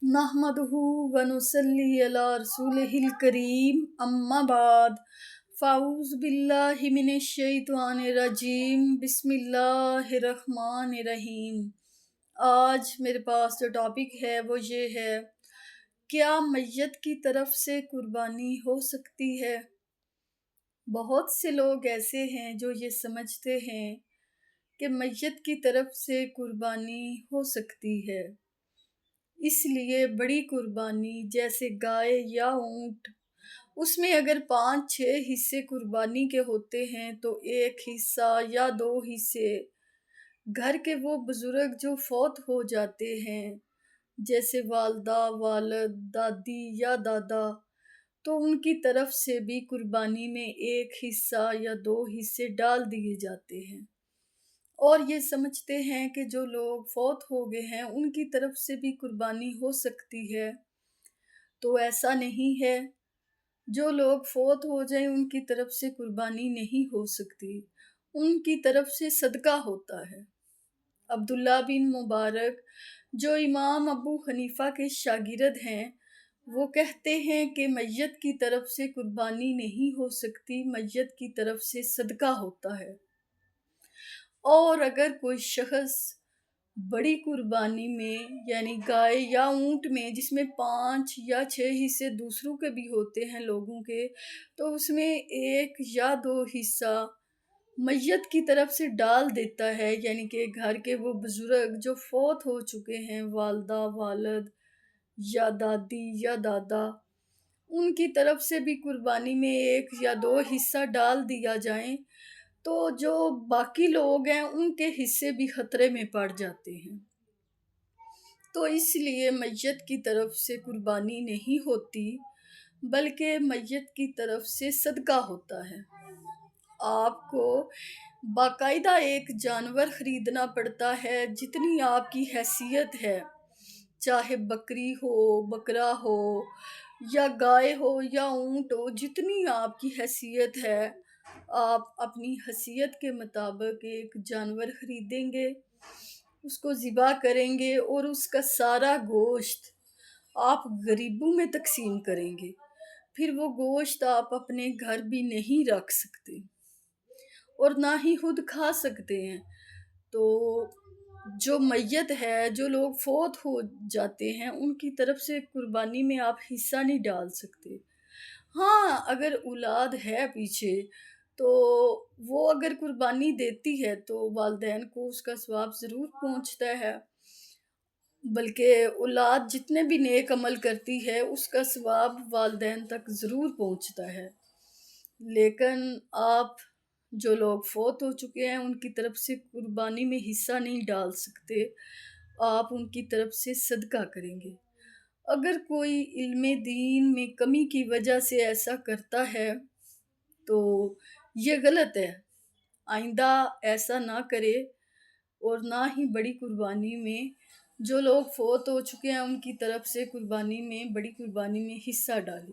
نحمدہ ونصلی علی رسولہ الکریم اما بعد فاعوذ باللہ من الشیطان الرجیم بسم اللہ الرحمن الرحیم۔ آج میرے پاس جو ٹاپک ہے وہ یہ ہے، کیا میت کی طرف سے قربانی ہو سکتی ہے؟ بہت سے لوگ ایسے ہیں جو یہ سمجھتے ہیں کہ میت کی طرف سے قربانی ہو سکتی ہے، اس لیے بڑی قربانی جیسے گائے یا اونٹ، اس میں اگر 5-6 حصے قربانی کے ہوتے ہیں تو ایک حصہ یا 2 حصے گھر کے وہ بزرگ جو فوت ہو جاتے ہیں، جیسے والدہ، والد، دادی یا دادا، تو ان کی طرف سے بھی قربانی میں ایک حصہ یا 2 حصے ڈال دیے جاتے ہیں، اور یہ سمجھتے ہیں کہ جو لوگ فوت ہو گئے ہیں ان کی طرف سے بھی قربانی ہو سکتی ہے۔ تو ایسا نہیں ہے، جو لوگ فوت ہو جائیں ان کی طرف سے قربانی نہیں ہو سکتی، ان کی طرف سے صدقہ ہوتا ہے۔ عبداللہ بن مبارک جو امام ابو حنیفہ کے شاگرد ہیں، وہ کہتے ہیں کہ میت کی طرف سے قربانی نہیں ہو سکتی، میت کی طرف سے صدقہ ہوتا ہے۔ اور اگر کوئی شخص بڑی قربانی میں یعنی گائے یا اونٹ میں جس میں 5 یا 6 حصے دوسروں کے بھی ہوتے ہیں لوگوں کے، تو اس میں 1 یا 2 حصہ میت کی طرف سے ڈال دیتا ہے، یعنی کہ گھر کے وہ بزرگ جو فوت ہو چکے ہیں، والدہ، والد یا دادی یا دادا، ان کی طرف سے بھی قربانی میں 1 یا 2 حصہ ڈال دیا جائیں، تو جو باقی لوگ ہیں ان کے حصے بھی خطرے میں پڑ جاتے ہیں۔ تو اس لیے میت کی طرف سے قربانی نہیں ہوتی، بلکہ میت کی طرف سے صدقہ ہوتا ہے۔ آپ کو باقاعدہ ایک جانور خریدنا پڑتا ہے، جتنی آپ کی حیثیت ہے، چاہے بکری ہو، بکرا ہو یا گائے ہو یا اونٹ ہو، جتنی آپ کی حیثیت ہے، آپ اپنی حیثیت کے مطابق ایک جانور خریدیں گے، اس کو ذبح کریں گے اور اس کا سارا گوشت آپ غریبوں میں تقسیم کریں گے۔ پھر وہ گوشت آپ اپنے گھر بھی نہیں رکھ سکتے اور نہ ہی خود کھا سکتے ہیں۔ تو جو میت ہے، جو لوگ فوت ہو جاتے ہیں، ان کی طرف سے قربانی میں آپ حصہ نہیں ڈال سکتے۔ ہاں، اگر اولاد ہے پیچھے تو وہ اگر قربانی دیتی ہے تو والدین کو اس کا ثواب ضرور پہنچتا ہے، بلکہ اولاد جتنے بھی نیک عمل کرتی ہے اس کا ثواب والدین تک ضرور پہنچتا ہے۔ لیکن آپ جو لوگ فوت ہو چکے ہیں ان کی طرف سے قربانی میں حصہ نہیں ڈال سکتے، آپ ان کی طرف سے صدقہ کریں گے۔ اگر کوئی علم دین میں کمی کی وجہ سے ایسا کرتا ہے تو یہ غلط ہے، آئندہ ایسا نہ کرے اور نہ ہی بڑی قربانی میں جو لوگ فوت ہو چکے ہیں ان کی طرف سے قربانی میں، بڑی قربانی میں حصہ ڈالے۔